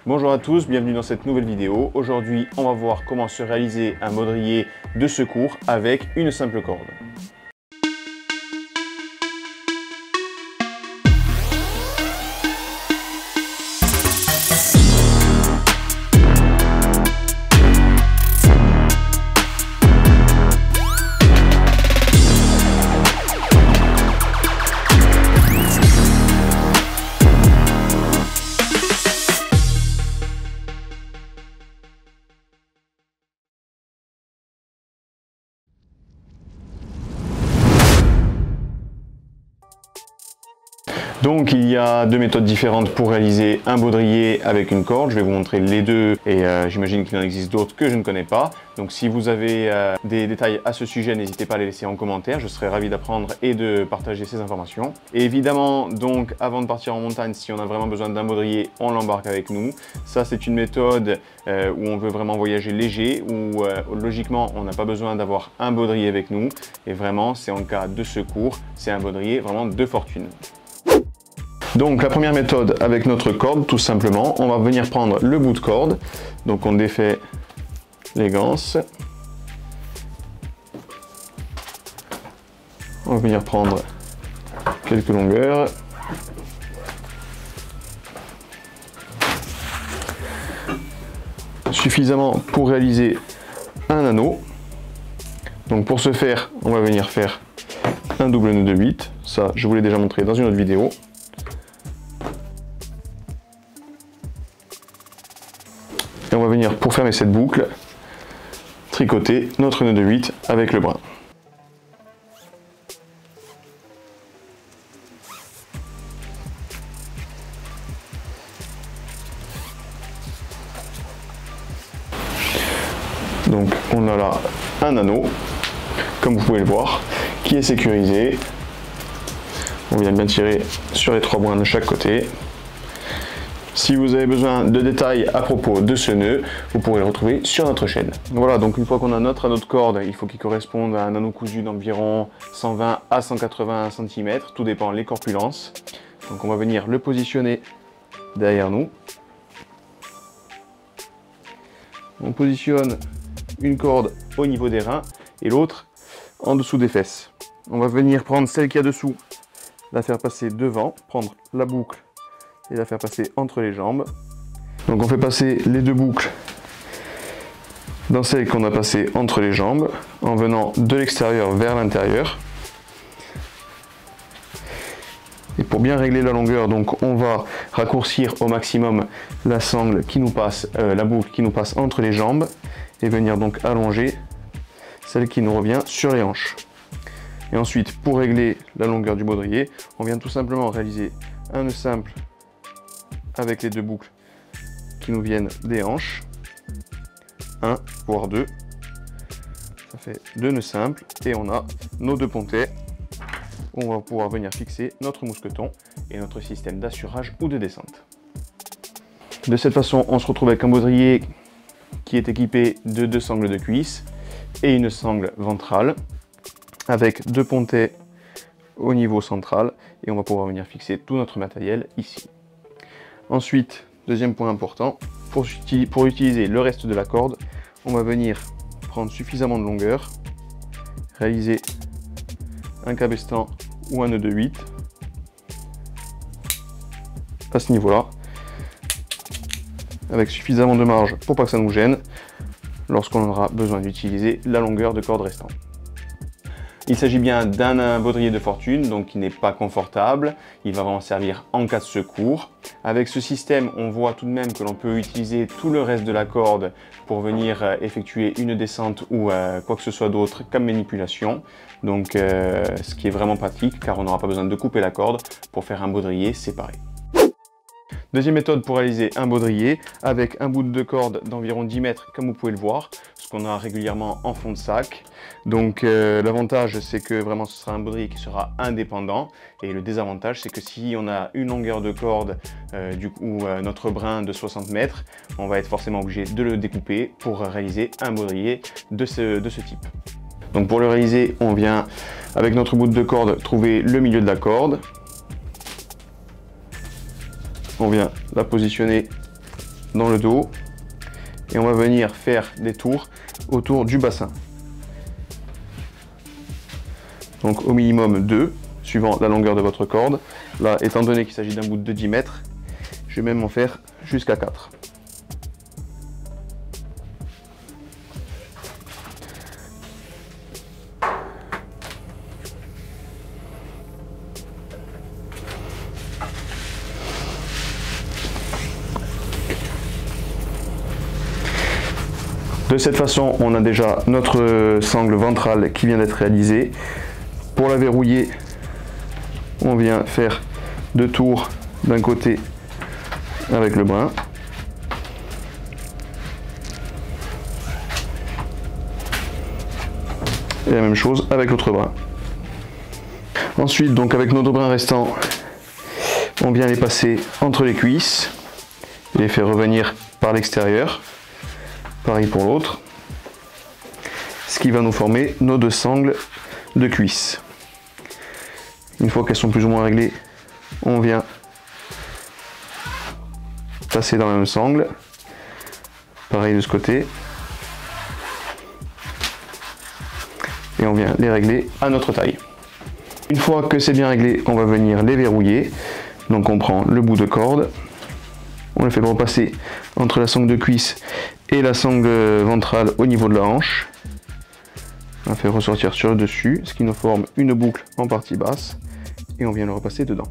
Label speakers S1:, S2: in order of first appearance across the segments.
S1: Bonjour à tous, bienvenue dans cette nouvelle vidéo. Aujourd'hui, on va voir comment se réaliser un baudrier de secours avec une simple corde. Donc il y a deux méthodes différentes pour réaliser un baudrier avec une corde. Je vais vous montrer les deux et j'imagine qu'il en existe d'autres que je ne connais pas. Donc si vous avez des détails à ce sujet, n'hésitez pas à les laisser en commentaire. Je serai ravi d'apprendre et de partager ces informations. Et évidemment, donc avant de partir en montagne, si on a vraiment besoin d'un baudrier, on l'embarque avec nous. Ça c'est une méthode où on veut vraiment voyager léger, où logiquement on n'a pas besoin d'avoir un baudrier avec nous. Et vraiment c'est en cas de secours, c'est un baudrier vraiment de fortune. Donc la première méthode avec notre corde, tout simplement, on va venir prendre le bout de corde. Donc on défait les ganses. On va venir prendre quelques longueurs. Suffisamment pour réaliser un anneau. Donc pour ce faire, on va venir faire un double nœud de 8. Ça, je vous l'ai déjà montré dans une autre vidéo. Et on va venir, pour fermer cette boucle, tricoter notre nœud de 8 avec le brin. Donc on a là un anneau, comme vous pouvez le voir, qui est sécurisé. On vient bien tirer sur les trois brins de chaque côté. Si vous avez besoin de détails à propos de ce nœud, vous pourrez le retrouver sur notre chaîne. Voilà, donc une fois qu'on a notre anneau de corde, il faut qu'il corresponde à un anneau cousu d'environ 120 à 180 cm, tout dépend les corpulences. Donc on va venir le positionner derrière nous. On positionne une corde au niveau des reins et l'autre en dessous des fesses. On va venir prendre celle qui est dessous, la faire passer devant, prendre la boucle et la faire passer entre les jambes. Donc on fait passer les deux boucles dans celle qu'on a passée entre les jambes en venant de l'extérieur vers l'intérieur. Et pour bien régler la longueur, donc on va raccourcir au maximum la sangle qui nous passe, la boucle qui nous passe entre les jambes et venir donc allonger celle qui nous revient sur les hanches. Et ensuite, pour régler la longueur du baudrier, on vient tout simplement réaliser un nœud simple avec les deux boucles qui nous viennent des hanches, 1 voire 2, ça fait 2 nœuds simples et on a nos deux pontets où on va pouvoir venir fixer notre mousqueton et notre système d'assurage ou de descente. De cette façon, on se retrouve avec un baudrier qui est équipé de 2 sangles de cuisse et une sangle ventrale avec 2 pontets au niveau central et on va pouvoir venir fixer tout notre matériel ici. Ensuite, deuxième point important, pour utiliser le reste de la corde, on va venir prendre suffisamment de longueur, réaliser un cabestan ou un nœud de 8 à ce niveau-là, avec suffisamment de marge pour pas que ça nous gêne lorsqu'on aura besoin d'utiliser la longueur de corde restante. Il s'agit bien d'un baudrier de fortune, donc qui n'est pas confortable. Il va vraiment servir en cas de secours. Avec ce système, on voit tout de même que l'on peut utiliser tout le reste de la corde pour venir effectuer une descente ou quoi que ce soit d'autre comme manipulation. Donc ce qui est vraiment pratique car on n'aura pas besoin de couper la corde pour faire un baudrier séparé. Deuxième méthode pour réaliser un baudrier avec un bout de corde d'environ 10 mètres comme vous pouvez le voir, ce qu'on a régulièrement en fond de sac. Donc l'avantage c'est que vraiment ce sera un baudrier qui sera indépendant et le désavantage c'est que si on a une longueur de corde du coup notre brin de 60 mètres, on va être forcément obligé de le découper pour réaliser un baudrier de ce type. Donc pour le réaliser, on vient avec notre bout de corde trouver le milieu de la corde. On vient la positionner dans le dos et on va venir faire des tours autour du bassin. Donc au minimum 2, suivant la longueur de votre corde. Là, étant donné qu'il s'agit d'un bout de 10 mètres, je vais même en faire jusqu'à 4. De cette façon, on a déjà notre sangle ventrale qui vient d'être réalisée. Pour la verrouiller, on vient faire 2 tours d'un côté avec le brin. Et la même chose avec l'autre brin. Ensuite, donc avec nos 2 brins restants, on vient les passer entre les cuisses et les faire revenir par l'extérieur. Pareil pour l'autre, ce qui va nous former nos 2 sangles de cuisse. Une fois qu'elles sont plus ou moins réglées, on vient passer dans la même sangle, pareil de ce côté, et on vient les régler à notre taille. Une fois que c'est bien réglé, on va venir les verrouiller. Donc on prend le bout de corde, on le fait repasser entre la sangle de cuisse et la sangle ventrale au niveau de la hanche. On fait ressortir sur le dessus, ce qui nous forme une boucle en partie basse, et on vient le repasser dedans.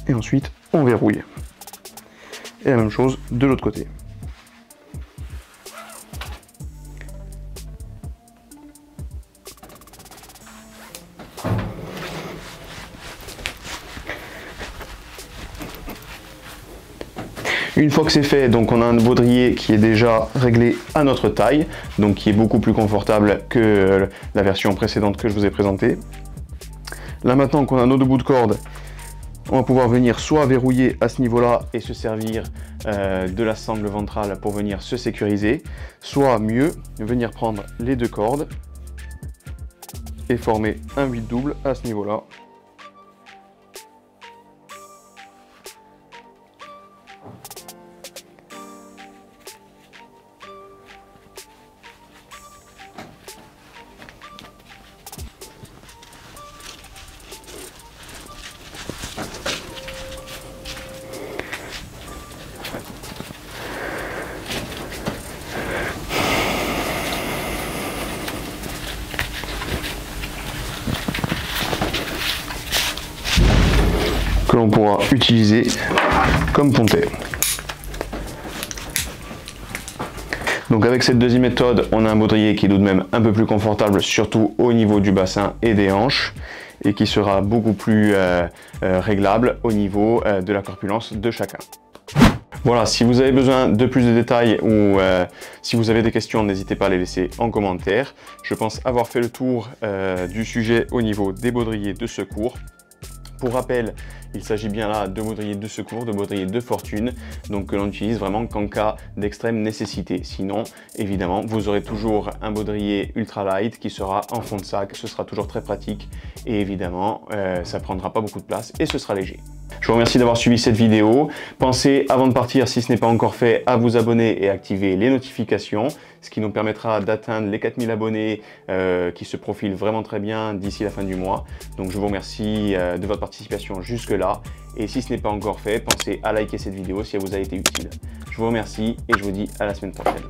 S1: Et ensuite, on verrouille. Et la même chose de l'autre côté. Une fois que c'est fait, donc on a un baudrier qui est déjà réglé à notre taille, donc qui est beaucoup plus confortable que la version précédente que je vous ai présentée. Là maintenant qu'on a nos 2 bouts de corde, on va pouvoir venir soit verrouiller à ce niveau-là et se servir de la sangle ventrale pour venir se sécuriser, soit mieux, venir prendre les 2 cordes et former un 8 double à ce niveau-là. Que l'on pourra utiliser comme pontet. Donc avec cette deuxième méthode, on a un baudrier qui est tout de même un peu plus confortable, surtout au niveau du bassin et des hanches, et qui sera beaucoup plus réglable au niveau de la corpulence de chacun. Voilà, si vous avez besoin de plus de détails ou si vous avez des questions, n'hésitez pas à les laisser en commentaire. Je pense avoir fait le tour du sujet au niveau des baudriers de secours. Pour rappel, il s'agit bien là de baudriers de secours, de baudriers de fortune, donc que l'on utilise vraiment qu'en cas d'extrême nécessité. Sinon, évidemment, vous aurez toujours un baudrier ultra light qui sera en fond de sac, ce sera toujours très pratique et évidemment, ça ne prendra pas beaucoup de place et ce sera léger. Je vous remercie d'avoir suivi cette vidéo. Pensez, avant de partir, si ce n'est pas encore fait, à vous abonner et activer les notifications, ce qui nous permettra d'atteindre les 4000 abonnés qui se profilent vraiment très bien d'ici la fin du mois. Donc je vous remercie de votre participation jusque-là. Et si ce n'est pas encore fait, pensez à liker cette vidéo si elle vous a été utile. Je vous remercie et je vous dis à la semaine prochaine.